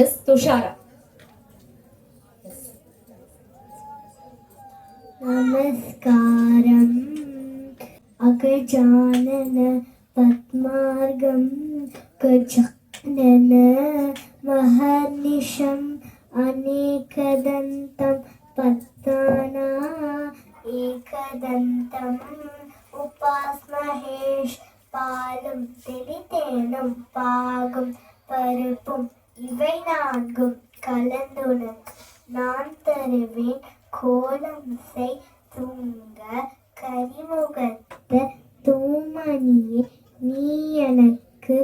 S Dushara. நமஸ்காரம். அகஜானன பத்மார்கம் கஜானன மஹர்நிஷம் அநேகதந்தம் பத்தானா ஏகதந்தம் உபாஸ்மஹேஷ். பாலும் தெளித்தேனும் பாகும் பருப்பும் இவை நான்கும் கலந்துடன் நான் தருவேன் கோலம் செய் தூங்க கரிமுகத்த தூமணியே நீ எனக்கு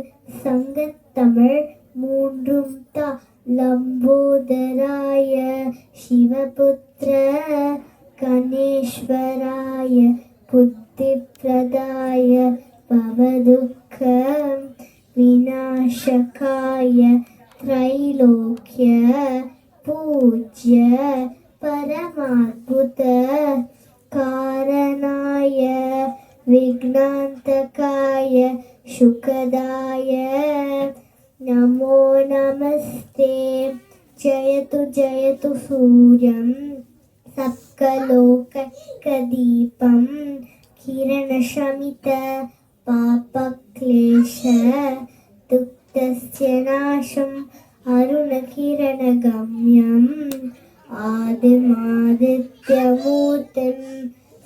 சங்கத்தமிழ் மூன்றும் தா. லம்போதராய சிவபுத்திர கணேஸ்வராய புத்திப்ரதாய பவதுக்க விநாசகாய த்ரைலோக்ய பூஜ்ய பரமாத்புத காரணாய விக்னாந்தகாய சுகதாய நமோ நமஸ்தே. ஜயது ஜயது சூர்யம் சப்கலோகதீபம் கிரணசமித பாபக்லேஷ துக்தஸ்ய நாசம் அருணகிரணகம்யம் ஆதிமாதித்யமூர்த்திம்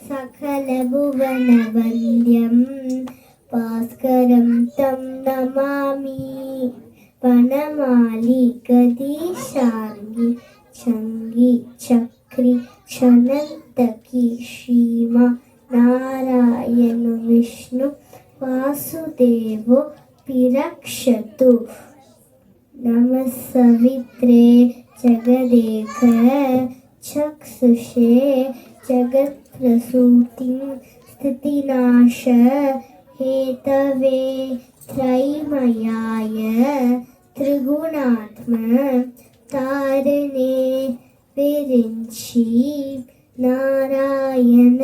சகலபுவனவந்தியம் பாஸ்கரம் தம் நமாமி. வனமாலி கதீஷாங்கி சங்கி சக்ரி சனந்தகி ஸ்ரீமா நாராயண விஷ்ணு வாசுதேவோ பிரக்ஷது. நமசவித்ரே ஜகதேக சக்ஷுஷே ஜகத்ப்ரசூதிம் ஸ்திதிநாச ஹேதவே த்ரைமயாய திரிகுணாத்ம தாரணே விரிஞ்சி நாராயண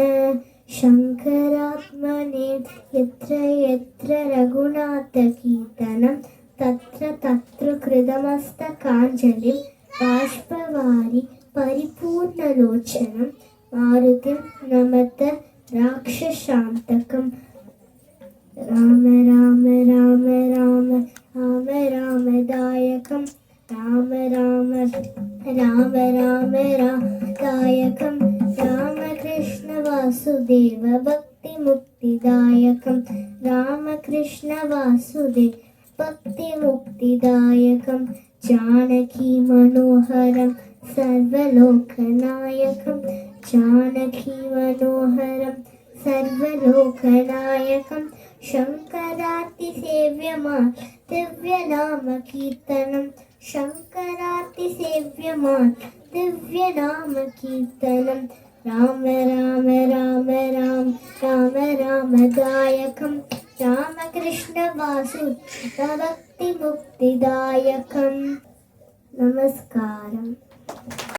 சங்கராத்மனே. யத்ர யத்ர ரகுநாத கீர்த்தனம் தத்ர தத்ர கிருதமஸ்தகாஞ்சலிம் பாஷ்பவாரி பரிபூர்ணலோச்சனம் மாருதிம் நமத ராக்ஷசாந்தகம். ராம ராம ராம ராம ராம ராமதாயகம் ராம ராம ராம ராம ராமதாயகம் ராமகிருஷ்ண வாசுதேவ பக்தி முக்திதாயகம் ராமகிருஷ்ண வாசுதேவ பக்தி முக்திதாயகம் ஜானகி மனோஹரம் சர்வலோகநாயகம் ஜானகி மனோஹரம் சர்வலோகநாயகம் சங்கரார்த்தி சேவ்யமான் திவ்யநாம கீர்த்தனம் சங்கரார்த்தி சேவ்யமான் திவ்யநாம கீர்த்தனம் ராம ராம ராம ராம ராம ராமதாயகம் ராமகிருஷ்ண வாசுதேவ பக்தி முக்திதாயகம். நமஸ்காரம்.